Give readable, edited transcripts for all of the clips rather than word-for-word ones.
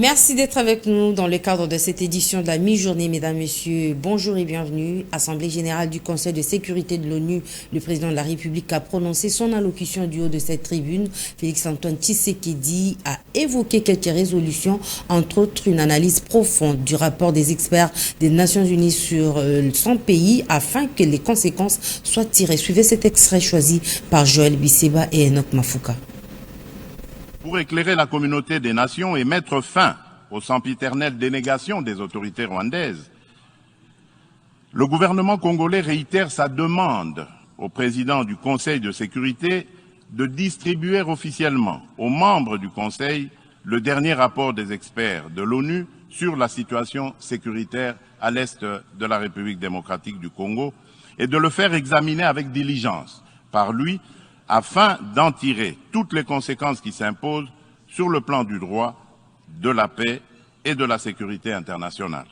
Merci d'être avec nous dans le cadre de cette édition de la mi-journée, mesdames, messieurs. Bonjour et bienvenue. Assemblée générale du Conseil de sécurité de l'ONU, le président de la République a prononcé son allocution du haut de cette tribune. Félix-Antoine Tshisekedi a évoqué quelques résolutions, entre autres une analyse profonde du rapport des experts des Nations Unies sur son pays afin que les conséquences soient tirées. Suivez cet extrait choisi par Joël Bisseba et Enoch Mafuka. Pour éclairer la communauté des nations et mettre fin aux sempiternelles dénégations des autorités rwandaises, le gouvernement congolais réitère sa demande au président du Conseil de sécurité de distribuer officiellement aux membres du Conseil le dernier rapport des experts de l'ONU sur la situation sécuritaire à l'est de la République démocratique du Congo et de le faire examiner avec diligence par lui afin d'en tirer toutes les conséquences qui s'imposent sur le plan du droit, de la paix et de la sécurité internationale.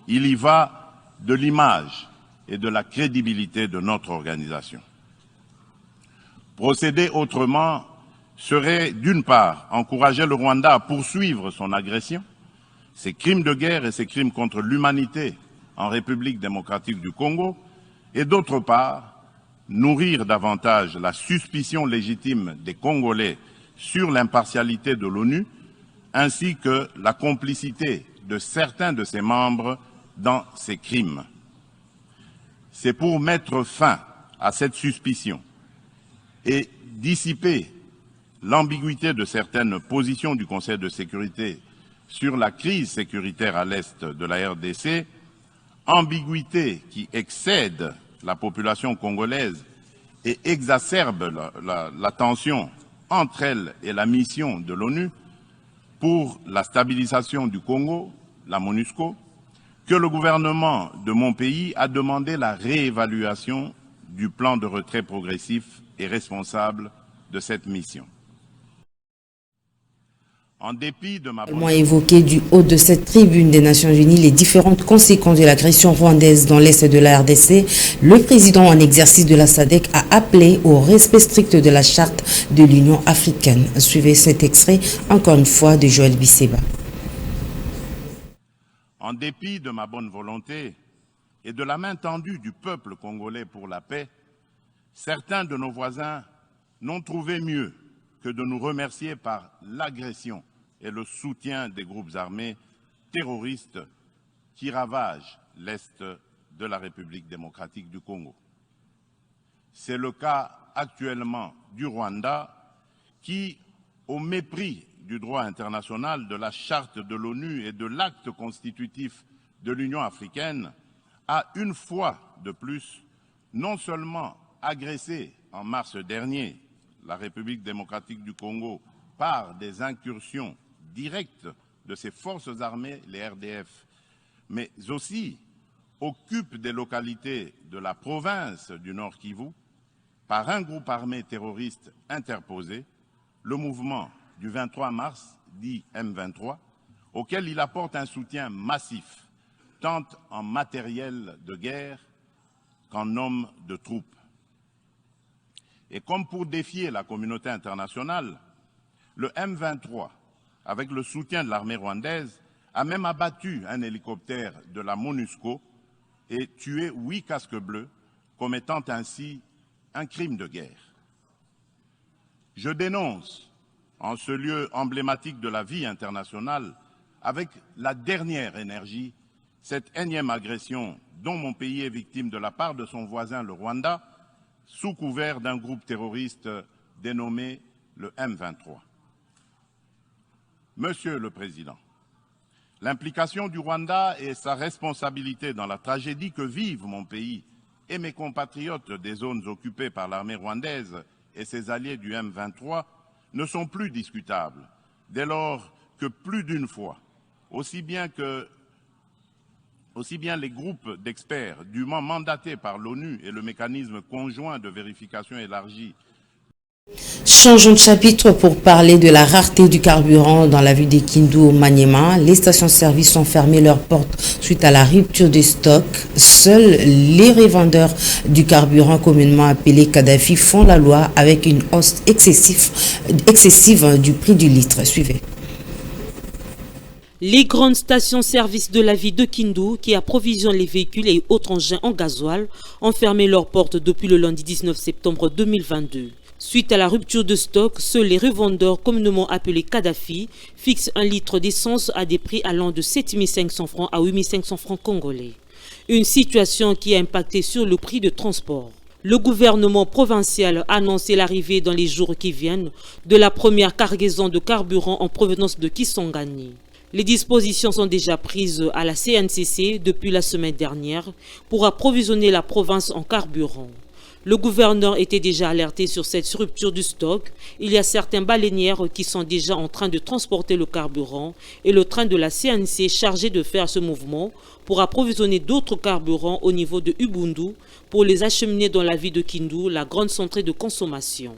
Il y va de l'image et de la crédibilité de notre organisation. Procéder autrement serait, d'une part, encourager le Rwanda à poursuivre son agression, ses crimes de guerre et ses crimes contre l'humanité en République démocratique du Congo, et d'autre part, nourrir davantage la suspicion légitime des Congolais sur l'impartialité de l'ONU, ainsi que la complicité de certains de ses membres dans ces crimes. C'est pour mettre fin à cette suspicion et dissiper l'ambiguïté de certaines positions du Conseil de sécurité sur la crise sécuritaire à l'est de la RDC, ambiguïté qui excède la population congolaise et exacerbe la tension entre elle et la mission de l'ONU pour la stabilisation du Congo, la MONUSCO, que le gouvernement de mon pays a demandé la réévaluation du plan de retrait progressif et responsable de cette mission. En dépit de ma évoqué du haut de cette tribune des Nations Unies les différentes conséquences de l'agression rwandaise dans l'est de la RDC, le président en exercice de la SADC a appelé au respect strict de la charte de l'Union africaine. Suivez cet extrait encore une fois de Joël Bisseba. En dépit de ma bonne volonté et de la main tendue du peuple congolais pour la paix, certains de nos voisins n'ont trouvé mieux que de nous remercier par l'agression et le soutien des groupes armés terroristes qui ravagent l'est de la République démocratique du Congo. C'est le cas actuellement du Rwanda qui, au mépris du droit international, de la charte de l'ONU et de l'acte constitutif de l'Union africaine, a une fois de plus non seulement agressé en mars dernier la République démocratique du Congo par des incursions directes de ses forces armées, les RDF, mais aussi occupe des localités de la province du Nord Kivu par un groupe armé terroriste interposé, le mouvement du 23 mars, dit M23, auquel il apporte un soutien massif, tant en matériel de guerre qu'en hommes de troupes. Et comme pour défier la communauté internationale, le M23, avec le soutien de l'armée rwandaise, a même abattu un hélicoptère de la MONUSCO et tué 8 casques bleus, commettant ainsi un crime de guerre. Je dénonce, en ce lieu emblématique de la vie internationale, avec la dernière énergie, cette énième agression dont mon pays est victime de la part de son voisin le Rwanda, sous couvert d'un groupe terroriste dénommé le M23. Monsieur le Président, l'implication du Rwanda et sa responsabilité dans la tragédie que vivent mon pays et mes compatriotes des zones occupées par l'armée rwandaise et ses alliés du M23 ne sont plus discutables, dès lors que plus d'une fois, aussi bien les groupes d'experts dûment mandatés par l'ONU et le mécanisme conjoint de vérification élargie. Changeons de chapitre pour parler de la rareté du carburant dans la ville de Kindu au Maniema. Les stations-service ont fermé leurs portes suite à la rupture des stocks. Seuls les revendeurs du carburant communément appelé Kadhafi font la loi avec une hausse excessive du prix du litre. Suivez. Les grandes stations-service de la ville de Kindu, qui approvisionnent les véhicules et autres engins en gasoil, ont fermé leurs portes depuis le lundi 19 septembre 2022. Suite à la rupture de stock, seuls les revendeurs, communément appelés Kadhafi, fixent un litre d'essence à des prix allant de 7 500 francs à 8 500 francs congolais. Une situation qui a impacté sur le prix de transport. Le gouvernement provincial a annoncé l'arrivée dans les jours qui viennent de la première cargaison de carburant en provenance de Kisangani. Les dispositions sont déjà prises à la CNCC depuis la semaine dernière pour approvisionner la province en carburant. Le gouverneur était déjà alerté sur cette rupture du stock. Il y a certains baleinières qui sont déjà en train de transporter le carburant et le train de la CNC chargé de faire ce mouvement pour approvisionner d'autres carburants au niveau de Ubundu pour les acheminer dans la ville de Kindu, la grande centrale de consommation.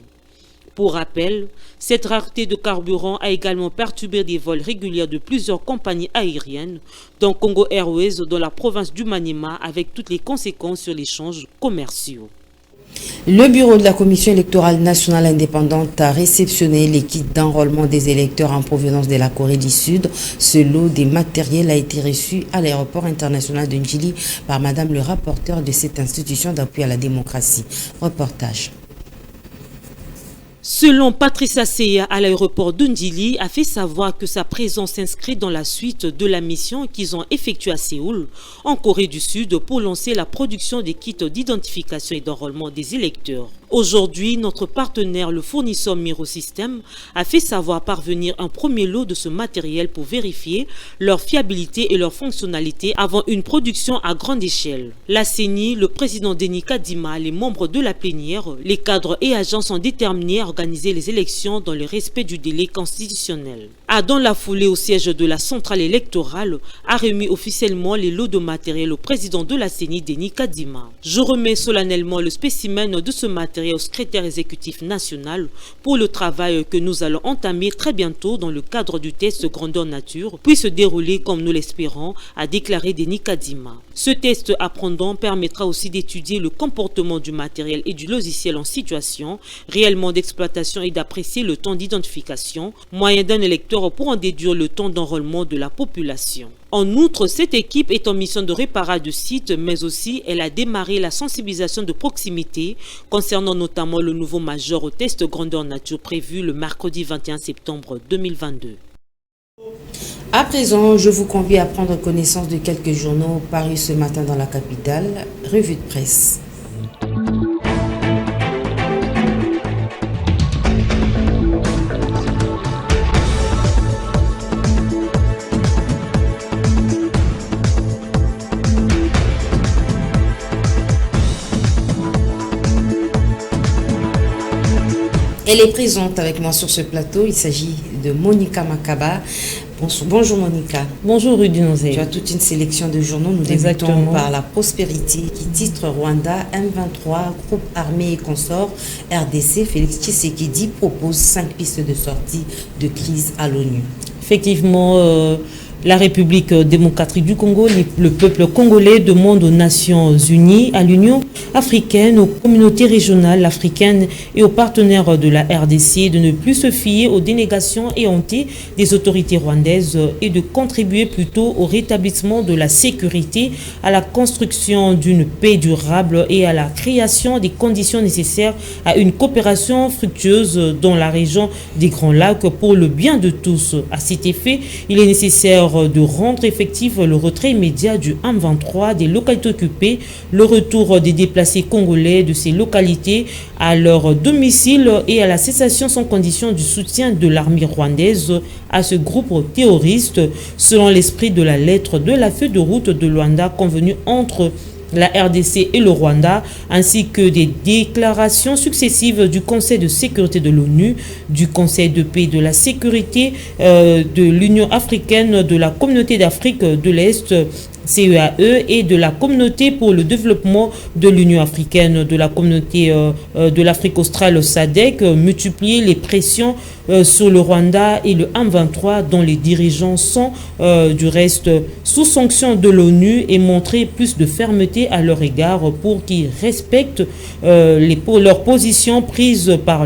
Pour rappel, cette rareté de carburant a également perturbé des vols réguliers de plusieurs compagnies aériennes, dont Congo Airways dans la province du Maniema, avec toutes les conséquences sur les échanges commerciaux. Le bureau de la Commission électorale nationale indépendante a réceptionné les kits d'enrôlement des électeurs en provenance de la Corée du Sud. Ce lot des matériels a été reçu à l'aéroport international de Njili par Madame le rapporteur de cette institution d'appui à la démocratie. Reportage. Selon Patrice Asseya à l'aéroport de Ndili, a fait savoir que sa présence s'inscrit dans la suite de la mission qu'ils ont effectuée à Séoul, en Corée du Sud, pour lancer la production des kits d'identification et d'enrôlement des électeurs. Aujourd'hui, notre partenaire, le fournisseur Mirosystem, a fait savoir parvenir un premier lot de ce matériel pour vérifier leur fiabilité et leur fonctionnalité avant une production à grande échelle. La CENI, le président Denis Kadima, les membres de la plénière, les cadres et agents sont déterminés à organiser les élections dans le respect du délai constitutionnel. Dans la foulée au siège de la centrale électorale, a remis officiellement les lots de matériel au président de la CENI, Denis Kadima. Je remets solennellement le spécimen de ce matériel au secrétaire exécutif national pour le travail que nous allons entamer très bientôt dans le cadre du test grandeur nature puisse se dérouler comme nous l'espérons, a déclaré Denis Kadima. Ce test apprendant permettra aussi d'étudier le comportement du matériel et du logiciel en situation réellement d'exploitation et d'apprécier le temps d'identification, moyen d'un électeur pour en déduire le temps d'enrôlement de la population. En outre, cette équipe est en mission de réparer de sites, mais aussi elle a démarré la sensibilisation de proximité concernant notamment le nouveau major au test grandeur nature prévu le mercredi 21 septembre 2022. À présent, je vous convie à prendre connaissance de quelques journaux parus ce matin dans la capitale. Revue de presse. Elle est présente avec moi sur ce plateau. Il s'agit de Monica Makaba. Bonjour Monica. Bonjour Rudy Nozé. Tu as toute une sélection de journaux. Nous débutons par La Prospérité qui titre Rwanda, M23, groupe armé et consorts, RDC, Félix Tshisekedi propose 5 pistes de sortie de crise à l'ONU. Effectivement, la République démocratique du Congo, le peuple congolais demande aux Nations Unies, à l'Union africaine, aux communautés régionales africaines et aux partenaires de la RDC de ne plus se fier aux dénégations éhontées des autorités rwandaises et de contribuer plutôt au rétablissement de la sécurité, à la construction d'une paix durable et à la création des conditions nécessaires à une coopération fructueuse dans la région des Grands Lacs pour le bien de tous. À cet effet, il est nécessaire de rendre effectif le retrait immédiat du M23 des localités occupées, le retour des déplacés congolais de ces localités à leur domicile et à la cessation sans condition du soutien de l'armée rwandaise à ce groupe terroriste, selon l'esprit de la lettre de la feuille de route de Luanda convenue entre la RDC et le Rwanda, ainsi que des déclarations successives du Conseil de sécurité de l'ONU, du Conseil de paix et de la sécurité de l'Union africaine, de la Communauté d'Afrique de l'Est, CEAE, et de la Communauté pour le développement de l'Union africaine, de la Communauté de l'Afrique australe, SADC, multiplier les pressions sur le Rwanda et le M23, dont les dirigeants sont du reste sous sanction de l'ONU, et montrer plus de fermeté à leur égard pour qu'ils respectent leurs positions prises par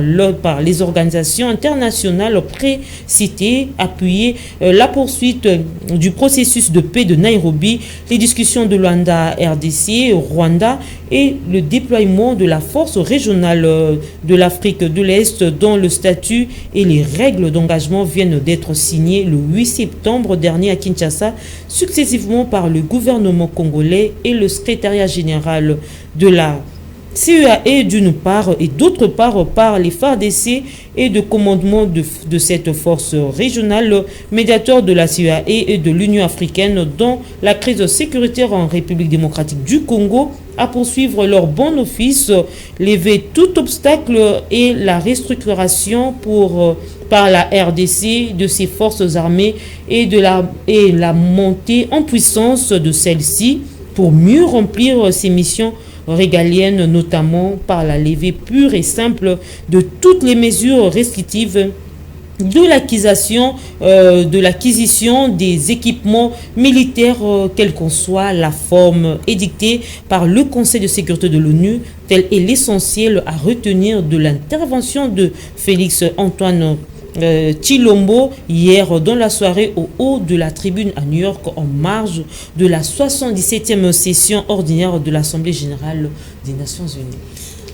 les organisations internationales précitées, appuyer la poursuite du processus de paix de Nairobi, les discussions de Luanda, RDC, Rwanda et le déploiement de la force régionale de l'Afrique de l'Est, dont le statut et les règles d'engagement viennent d'être signés le 8 septembre dernier à Kinshasa, successivement par le gouvernement congolais et le secrétariat général de la CEAE d'une part, et d'autre part par les FARDC et de commandement de cette force régionale, médiateur de la CEAE et de l'Union africaine dans la crise sécuritaire en République démocratique du Congo, à poursuivre leur bon office, lever tout obstacle et la restructuration par la RDC de ses forces armées et la montée en puissance de celles-ci pour mieux remplir ses missions régaliennes, notamment par la levée pure et simple de toutes les mesures restrictives de l'acquisition des équipements militaires, quelle qu'en soit la forme édictée par le Conseil de sécurité de l'ONU. Tel est l'essentiel à retenir de l'intervention de Félix Antoine Tshilombo hier dans la soirée au haut de la tribune à New York, en marge de la 77e session ordinaire de l'Assemblée générale des Nations unies.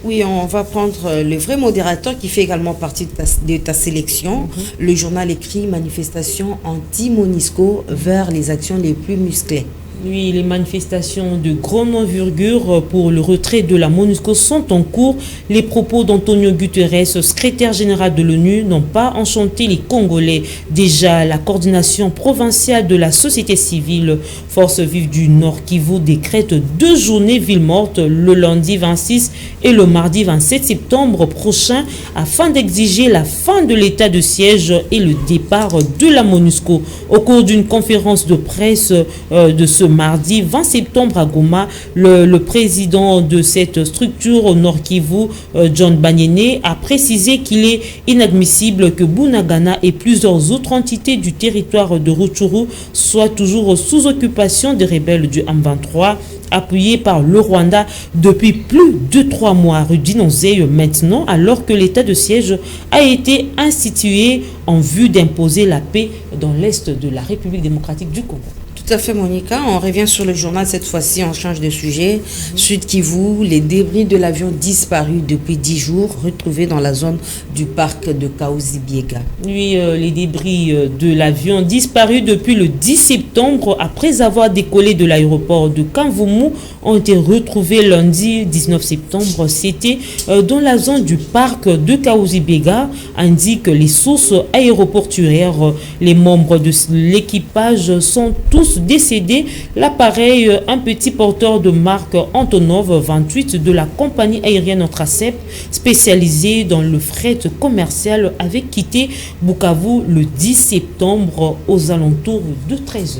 Oui, on va prendre le vrai modérateur qui fait également partie de ta sélection. Le journal écrit manifestation anti-MONUSCO vers les actions les plus musclées. Oui, les manifestations de grande envergure pour le retrait de la MONUSCO sont en cours. Les propos d'Antonio Guterres, secrétaire général de l'ONU, n'ont pas enchanté les Congolais. Déjà, la coordination provinciale de la société civile, Force vive du Nord Kivu, décrète 2 journées ville morte le lundi 26 et le mardi 27 septembre prochain afin d'exiger la fin de l'état de siège et le départ de la MONUSCO. Au cours d'une conférence de presse de ce mardi 20 septembre à Goma, le président de cette structure au Nord Kivu, John Banyene, a précisé qu'il est inadmissible que Bunagana et plusieurs autres entités du territoire de Rutshuru soient toujours sous occupation des rebelles du M23, appuyés par le Rwanda depuis plus de 3 mois. Rudi Nonzeyo maintenant, alors que l'état de siège a été institué en vue d'imposer la paix dans l'est de la République démocratique du Congo. Tout à fait, Monica. On revient sur le journal. Cette fois-ci, on change de sujet. Sud Kivu, les débris de l'avion disparu depuis 10 jours, retrouvés dans la zone du parc de Kahuzi-Biega. Oui, les débris de l'avion disparu depuis le 10 septembre après avoir décollé de l'aéroport de Kamvumu ont été retrouvés lundi 19 septembre. C'était dans la zone du parc de Kahuzi-Biega, indiquent les sources aéroportuaires. Les membres de l'équipage sont tous décédés. L'appareil, un petit porteur de marque Antonov 28 de la compagnie aérienne Tracep, spécialisée dans le fret commercial, avait quitté Bukavu le 10 septembre aux alentours de 13h.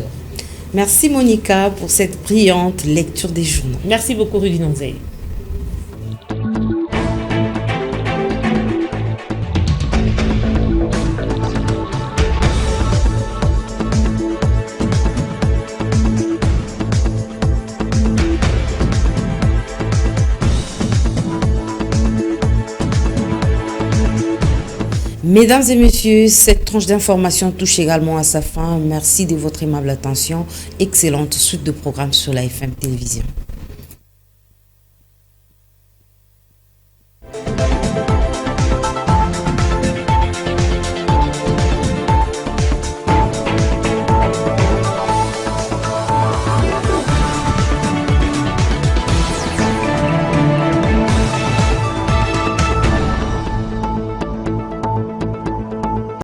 Merci Monica pour cette brillante lecture des journaux. Merci beaucoup Rudi Nonzeyo. Mesdames et messieurs, cette tranche d'information touche également à sa fin. Merci de votre aimable attention. Excellente suite de programmes sur la FM Télévision.